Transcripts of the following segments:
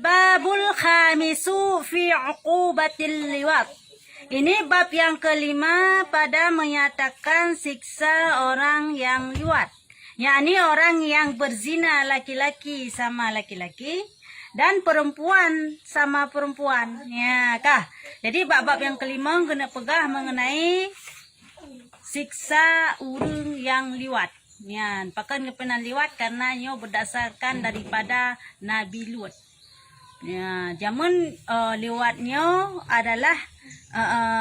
Babul khamisu fi uqubatil liwat. Ini bab yang kelima pada menyatakan siksa orang yang liwat. Yakni orang yang berzina laki-laki sama laki-laki dan perempuan sama perempuan. Ya kah? Jadi bab-bab yang kelima kena pegah mengenai siksa orang yang liwat. Ya, pakan kepenan liwat karena nyo berdasarkan daripada Nabi Lut. Ya, zaman liwatnya adalah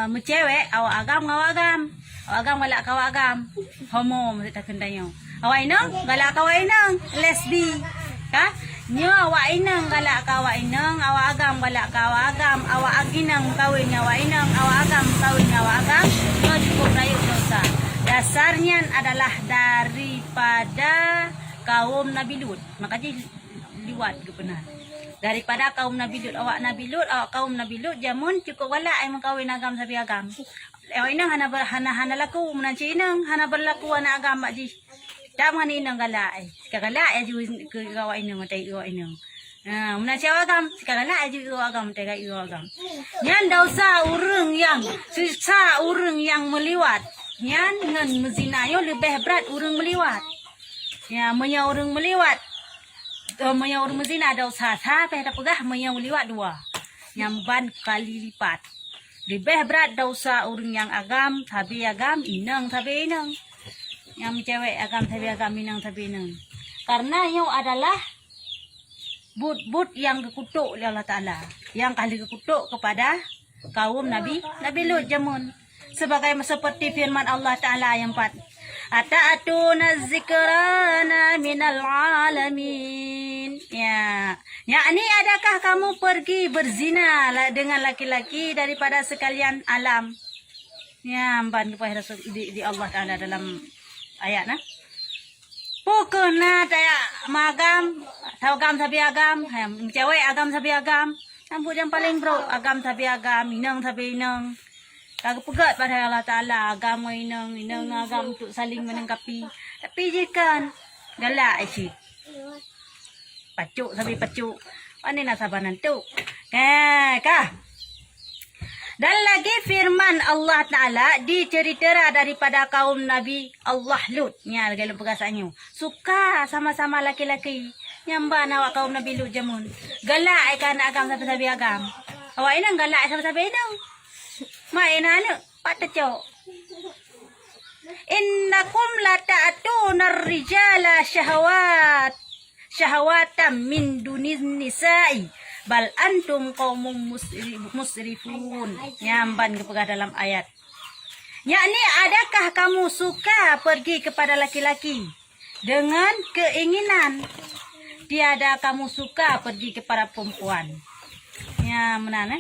mencewek awak agam ngawak agam. Awak agam galak kawak agam. Homo maksud tak kendanya. Awak inang galak kawak inang, lesbi. Kah? Nyo awak inang galak kawak inang, awak agam galak kawak agam. Awak aginang kawin awak inang, awak agam kawin awak agam. Nyo cukup rayuk dosa. Dasarnya adalah daripada kaum Nabi Lut. Makanya liwat ke benar. Daripada kaum Nabi Lut, awak Nabi Lut, awak kaum Nabi Lut, jamun cukup walak ai mengkawin agam sabi agam. Awak inang hana laku menanci inang, hana berlaku anak agam mak ji. Tak mani inang galak ai. Sekarang galak ai ju ke awak inang matai awak inang. Menanci awak agam, sekarang galak ai ju awak agam matai awak agam. Yang dosa urang yang siksa urang yang meliwat. Yang ngan mezina yo lebih berat urang meliwat. Ya, menya urang meliwat. Menya orang mezina dosa sampai dah pegah menya liwat dua. Nyamban kali lipat. Lebih berat dosa orang yang agam, tabi agam, inang tabi inang. Yang cewek agam tabi agam, inang tabi inang. Karena yang adalah but yang kekutuk oleh Allah Ta'ala. Yang kali kekutuk kepada kaum Nabi Lut jamun. Seperti firman Allah Ta'ala yang 4. Ata'atuna zikrana minal alamin. Ya. Yakni adakah kamu pergi berzina dengan laki-laki daripada sekalian alam? Ya, amban kepada Rasul di Allah Ta'ala dalam ayat nah. Pukuna taya magam, agam sabi agam, cewek agam sabi agam. Rambut yang paling bro, agam sabi agam, inang sabi inang. Kagak pegat pada Allah Ta'ala agama inang agam untuk saling menangkapi. Tapi jika galak isi pacuk sampai pacuk mana nak sabanan tu kah. Dan lagi firman Allah Ta'ala dicerita daripada kaum Nabi Allah Lut. Nya dalam perkataannya suka sama-sama laki-laki nyamba awak kaum Nabi Lut jamun galak ikan agam sampai agam. Awak inang galak sampai inang main anak patacok. Innakum la ta'tuna rijala syahwatam min dunin nisa'i bal antum qaumun musrifun. Nyamban kepada dalam ayat. Yakni adakah kamu suka pergi kepada laki-laki dengan keinginan, tiada kamu suka pergi kepada perempuan. Ya mana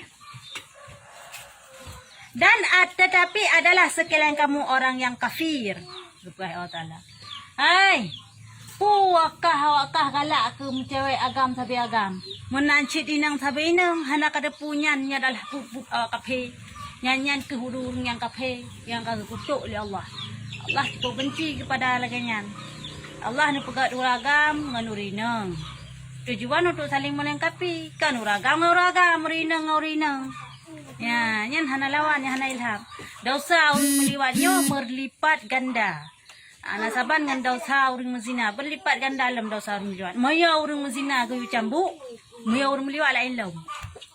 dan tetapi adalah sekalian kamu orang yang kafir. Subhanahu wa ta'ala. Hai, puakah galak ke cewek agam sabi agam. Menancit inang sabi inang, hana kada punyan nya adalah kafir. Nyanyian ke hurung yang kafir, yang kagak kutuk oleh Allah. Allah cukup benci kepada laganyan. Allah ni pegat uragam ngan urinang. Tujuan untuk saling melengkapi, kan uragam urinang. Ya, nyan hana lawan, hana ilham. Dosa orang meliwatnya berlipat ganda. Nasaban dengan dosa orang mezina berlipat ganda dalam dosa orang meliwat. Maya orang mezina ke cambuk, maya orang meliwat lain laum.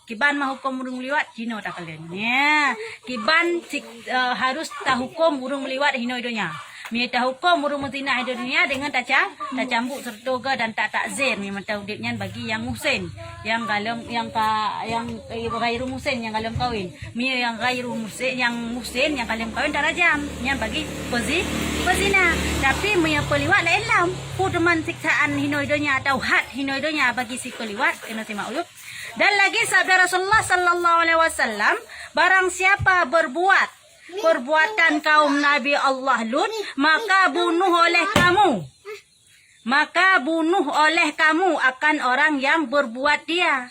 Kiban mah hukum orang meliwat hino tak kalian. Ya, kiban harus tak hukum orang meliwat hino idonya. Mia tak hukum orang mezina idonya dengan tak cambuk sertoga dan tak takzir. Memang tahu dipnya bagi yang muhsin, yang galam yang gairu muhsin yang galam kawin. Mia yang gairu muhsin yang galam kawin darajam. Yang bagi pezina. Tapi mia peliwat lain lam. Pudeman siksaan hinoidonya atau had hinoidonya bagi si peliwat kena simak uyuk. Dan lagi sabda Rasulullah sallallahu alaihi wasallam, barang siapa berbuat perbuatan kaum Nabi Allah Lut, maka bunuh oleh kamu akan orang yang berbuat dia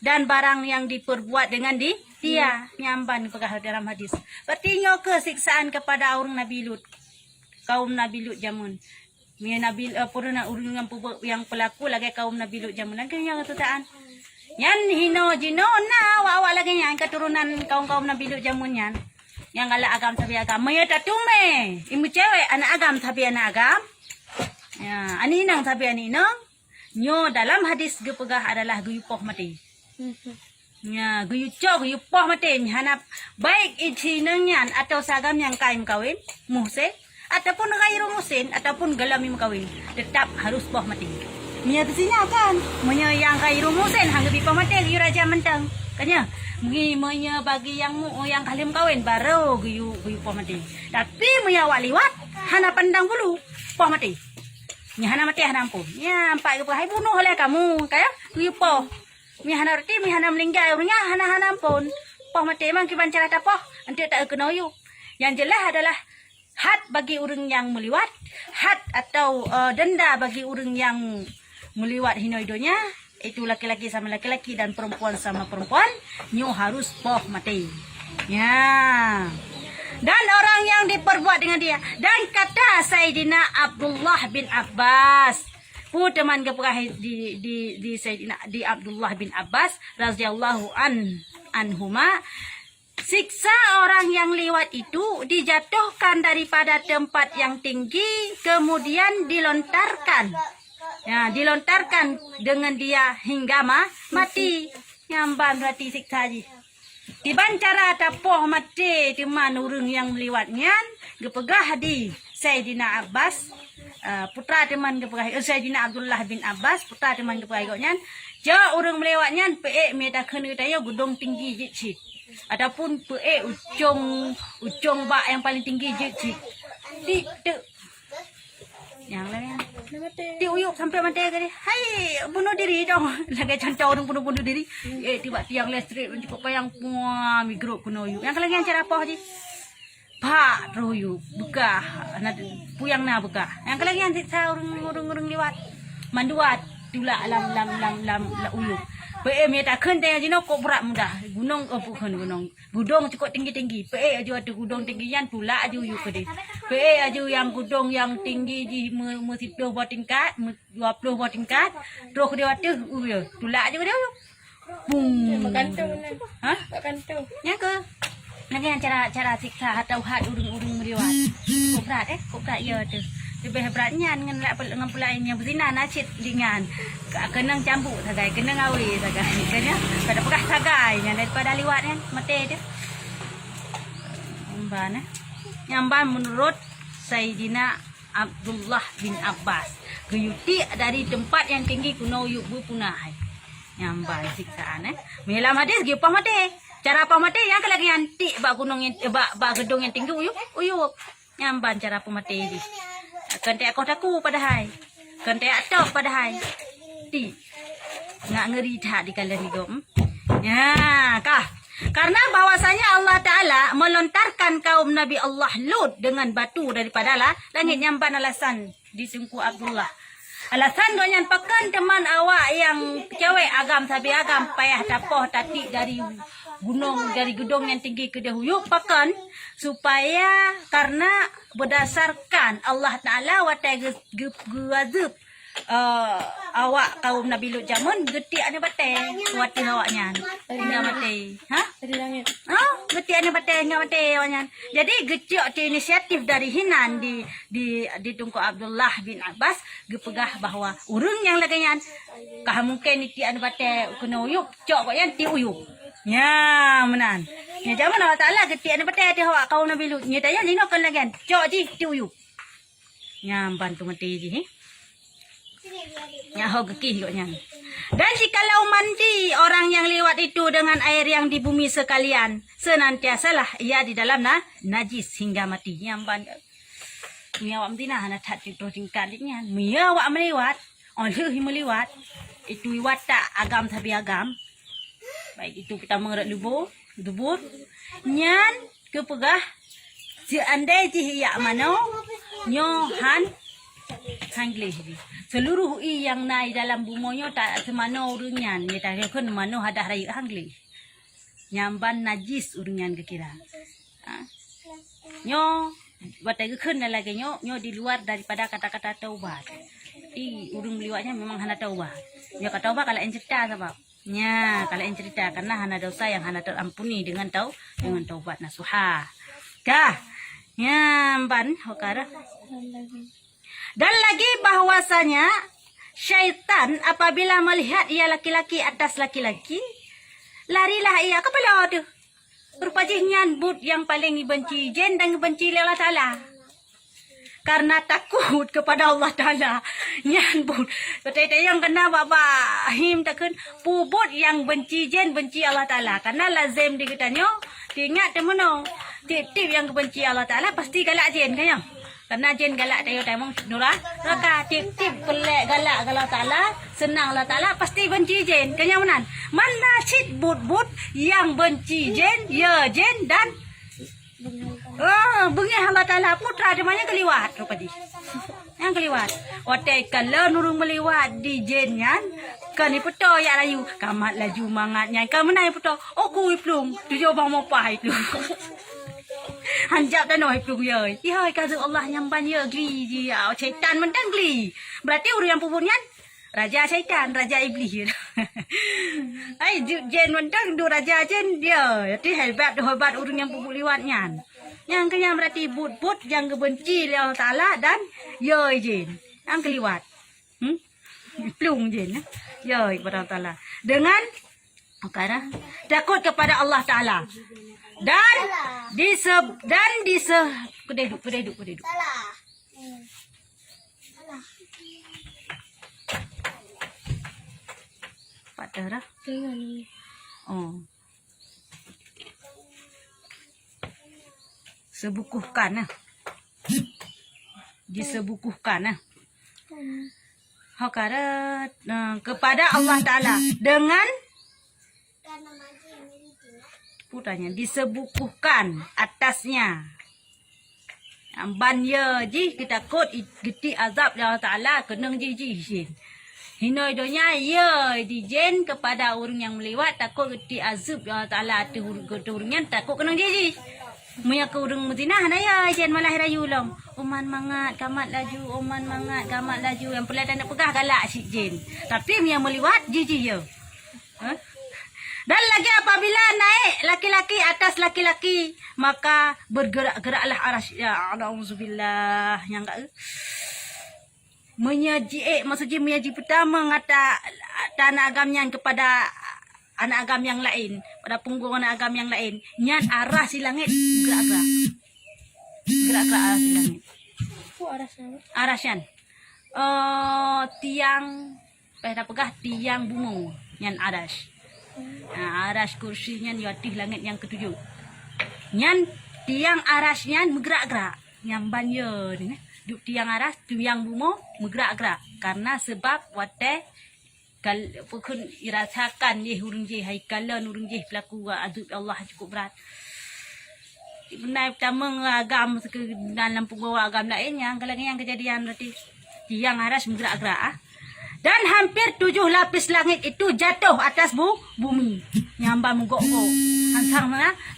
dan barang yang diperbuat dengan dia. Nyamban pegah dalam hadis. Berarti ke siksaan kepada orang Nabi Lut, kaum Nabi Lut jamun. Nabi purna urang yang pelaku lagi kaum Nabi Lut jamun. Lagi yang ketutaan. Yan hino jino na awak lagi yang keturunan kaum-kaum Nabi Lut jamun yan. Yang ala agam tapi agam. Maya tatume. Imu cewek anak agam tapi anak agam. Ya, ani nang tapi ani nang. Nyo dalam hadis gepegah adalah guyupoh mati. Ya, guyupoh mati. Hanap baik isi nangyan atau sagam yang kaim kawin. Muhsin. Ataupun gairu muhsin. Ataupun galami kawin. Tetap harus poh mati. Mia besinya kan. Mia yang gairu muhsin. Hangga bipoh mati. Guyu raja mentang. Kanya. Mia bagi yang kalim kawin. Baru guyu poh mati. Tapi mia awak liwat. Hana pandang bulu. Poh mati. Nya hana mati hana ampun. Nya ampak ke hai bunuh oleh kamu. Kaya guyu poh. Mi hana reti mi hana meninggal. Nya hana ampun. Poh mati memang kiban cara tak poh. Nanti tak kena uyu. Yang jelas adalah had bagi orang yang meliwat. Had atau denda bagi orang yang meliwat hinoidonya. Itu laki-laki sama laki-laki dan perempuan sama perempuan. Nyo harus poh mati. Ya. Dan orang yang diperbuat dengan dia. Dan kata Sayyidina Abdullah bin Abbas. Teman keperah di Sayyidina di Abdullah bin Abbas radhiyallahu anhuma. Siksa orang yang lewat itu dijatuhkan daripada tempat yang tinggi kemudian dilontarkan. Ya, dilontarkan dengan dia hingga mati. Nyamban berarti siksa haji. Tiban cara tapoh mati teman urang yang melewatnya gepegah di Sayyidina Abbas putra teman gepegah Sayyidina Abdullah bin Abbas putra teman gepegah igotnya ja urang melewatnya pe meta kena tayo gudong tinggi jicit ataupun pe ujung bak yang paling tinggi jicit di yang lain di uyuk sampai mati kali. Hai bunuh diri dong. Lagi contoh orang bunuh diri. Tiba tiang listrik cukup payang semua migrop kuno uyuk. Yang kalian cara apa haji? Pak royuk buka. Puyang na buka. Yang kalian saya orang lewat. Manduat tula lam uyuk. PE me tak khen tanya jino kok berat mudah. Gunung bukan gunung. Gudong cukup tinggi-tinggi. PE aja ada gudong tinggian pula aja uyuk ke dia. PE aja yang gudong yang tinggi di mesti 10 buah tingkat, 20 buah tingkat. Terus dia waktu uyuk. Pula aja dia uyuk. Bung. Berkantung. Hah? Berkantung. Ya ke? Lagi yang cara siksa atau had urung meriwat. Kok berat ya tu. Lebih beratnya dengan pula ini yang berzina nacit dengan kena campur sagai kena ngawi sagai kena pada pegah sagai yang daripada liwat kan mati dia nyamban menurut Sayyidina Abdullah bin Abbas guyuti dari tempat yang tinggi kuno yuk punah nyamban siksaan melam hadis gi apa mati cara apa mati yang lagi anti bak gunung yang bak gedung yang tinggi uyuk nyamban cara apa mati di kentek kotaku padahal kentek atok padahal ti nggak ngeri tak di kalian itu ya kah karena bahwasanya Allah Ta'ala melontarkan kaum Nabi Allah Lut dengan batu daripada langit nyamban alasan disungku Abdullah alasan donyan pakan teman awak yang cewek agam sabi agam payah tapoh tati dari gedung yang tinggi ke dahulu pakan supaya karena berdasarkan Allah Ta'ala watai gazub awak kaum Nabi Lut jamun getik ane batai kuati awaknya hingga mati Dari langit. getik ane batai hingga mati awaknya jadi getik inisiatif dari Hinan di Tunku Abdullah bin Abbas gepegah bahwa urang yang laganya kah mungkin iti ane batai kena uyuk cok awaknya ti uyuk ya menan ya jaman Allah Ta'ala getik ane batai ti awak kaum Nabi Lut nya tanya lino kan lagian cok ji ti uyuk nya bantu mati ji ya hogeki koknya. Dan jikalau mandi orang yang lewat itu dengan air yang di bumi sekalian, senantiasalah ia di dalam najis hingga mati. Nyamban. Mia awak mtina hana tat itu tingkatnya. Mia awak melewat, oleh melewat. Itu watak agam sabi agam. Baik itu kita mengerak lubur. Nyan kepegah seandai ji ya mano nyohan hangleh seluruh yang naik dalam bumonya tak semano urunyan ni tak kan mano hadah rai hangleh nyamban najis urunyan kekira nyo batai keun lagi nyo di luar daripada kata-kata taubat urung liwatnya memang hana taubat nyo kata taubat kalau encerita sebab Ya, kalau yang cerita karena hana dosa yang hana terampuni dengan taubat nasuha. Kah? Ya, ban hokara. Dan lagi bahwasanya syaitan apabila melihat ia laki-laki atas laki-laki, larilah ia kepada tu. Berpajihnya but yang paling dibenci jin dan dibenci oleh Allah Ta'ala. Karena takut kepada Allah Ta'ala. Nyan but. Kata yang kena baba him takkan pubut yang benci jin benci Allah Ta'ala. Karena lazim dikatanya. Ingat teman-teman. Tip-tip yang benci Allah Ta'ala pasti galak jin kan ya. Karena jin galak tayo tayo nurah. Maka tip-tip pelak galak Allah Ta'ala. Senang Allah Ta'ala pasti benci jin. Kan yang menan. Mana cit but-but yang benci jin. Ya jin dan bengi Allah Ta'ala putra demanya keliwat rupadi. Yang keliwat. Watai kalau nurung meliwat di jenyan. Kan ni puto ya layu. Kamat laju mangatnya. Kamu nai puto. Oh kui plung. Tujuh bang mau pai plung. Hanjap dan noi plung ya. Ya kazu Allah nyamban ya gli dia. Syaitan mentan gli. Berarti urang yang puputnya raja syaitan, raja iblis. Ai jen mentan du raja jen dia. Jadi hebat urang yang puput liwatnya. Yang kenyang berarti but yang kebenci oleh Allah Ta'ala dan yoi jin. Yang keliwat. Plung jin. Yoi kepada Allah Ta'ala. Dengan takut kepada Allah Ta'ala. Dan kededuk. Salah. Pak Tara. Oh. Sebukuhkan disebukuhkan hakarat kepada Allah Ta'ala dengan putanya disebukuhkan atasnya amban ye ji kita kot geti azab Allah Ta'ala kenang ji hinoi donya ye dijen kepada orang yang melewat takut geti azab Allah Ta'ala tu urungan takut kenang ji Muya ke urung Madinah na ya jen malah rayu long. Oman mangat kamat laju, oman mangat kamat laju yang pelai nak pegah galak si jen. Tapi yang meliwat jiji je. Dan lagi apabila naik laki-laki atas laki-laki maka bergerak-geraklah arasy. Ya auzubillah yang enggak menyaji maksudnya menyaji pertama ngata tanah agamnya kepada anak agam yang lain, pada punggung anak agam yang lain, nyan arah si langit gerak-gerak arah si langit. Arasyan. Tiang pada pegah tiang bungo nyan aras. Aras kursinya di atas langit yang ketujuh. Nyan tiang arasnya bergerak-gerak. Yang banyak ni, duk tiang aras, tiang bungo bergerak-gerak karena sebab wate kalau pun irasakan je urang je haikalan urang je pelaku azab Allah cukup berat. Benar pertama agam dalam penggawa agam lainnya kalau yang kejadian berarti tiang aras bergerak-gerak dan hampir 7 lapis langit itu jatuh atas bumi nyambang menggok-gok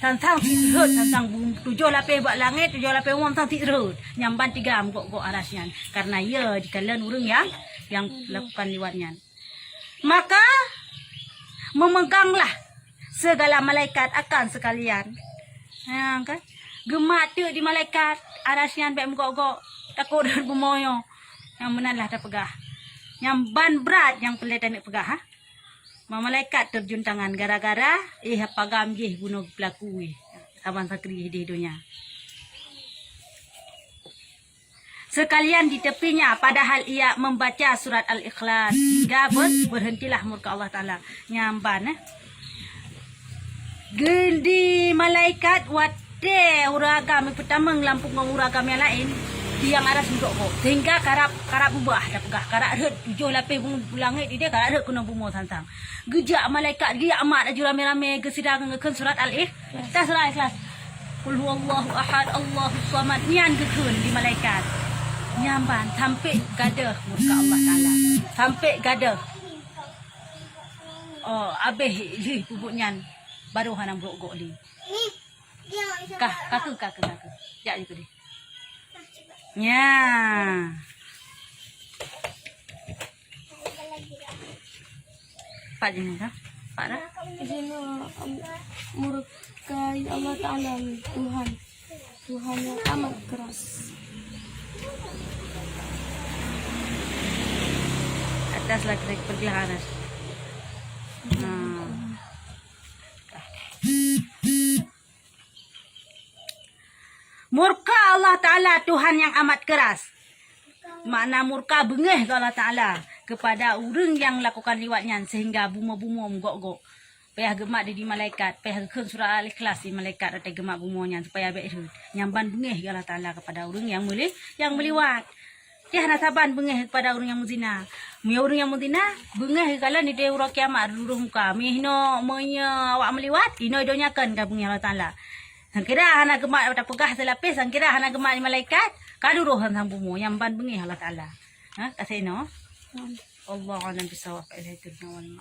tantang tirut tantang 7 lapis buat langit 7 lapis uang tantang tirut nyambang 3 menggok-gok arasnya karena ia dikalan urang yang lakukan liwatnya. Maka memeganglah segala malaikat akan sekalian. Kan? Gemak tu di malaikat arasnya baik menggok-gok takut dan bermoyo. Yang menanlah dah pegah. Yang ban berat yang pelita nak pegah. Malaikat terjun tangan gara-gara pagam je bunuh pelaku Abang Sakri di dunia. Sekalian di tepinya padahal ia membaca surat Al-Ikhlas hingga berhentilah murka Allah Ta'ala nyamban gendi malaikat wate uragam pertama ngelampung uragam yang lain tiang aras duduk sehingga karap ubah dah pegah karap red 7 lapis langit dia karap red kena bumo santang gejak malaikat dia amat aju rame-rame kesidang ngeken surat Al-Ikhlas surat Al-Ikhlas qul huwallahu ahad Allahus samad nyan gekun di malaikat nyamban sampai gadah murka Allah Ta'ala sampai gadah habis pupuknya baru hanam gok-gok ni kaku jak je tu dia nya Pak je ni kah Para Sino murkai Allah Ta'ala Tuhan yang amat keras. atas lagi perjalanan. Murka Allah Ta'ala Tuhan yang amat keras. Makna murka bengih Allah Ta'ala kepada orang yang lakukan liwatnya sehingga buma-buma menggok-gok. Payah gemak di malaikat, payah ke surah Al-Ikhlas di malaikat atau gemak bumanya supaya baik itu. Nyamban bengih Allah Ta'ala kepada orang yang meliwat. Dia nak saban bengih kepada orang yang muzina. Orang yang muzina bengih kalau ni dia urang kiamat dulu muka. Mihno monya awak meliwat, ino idonyakan ka bengih Allah Ta'ala. Sangkira hana gemak tak pegah selapis, sangkira hana gemak di malaikat, kaduruh sang bumu yang ban bengih Allah Ta'ala. Ha, kasih no. Allah alam bisawab ilaihi turja'un.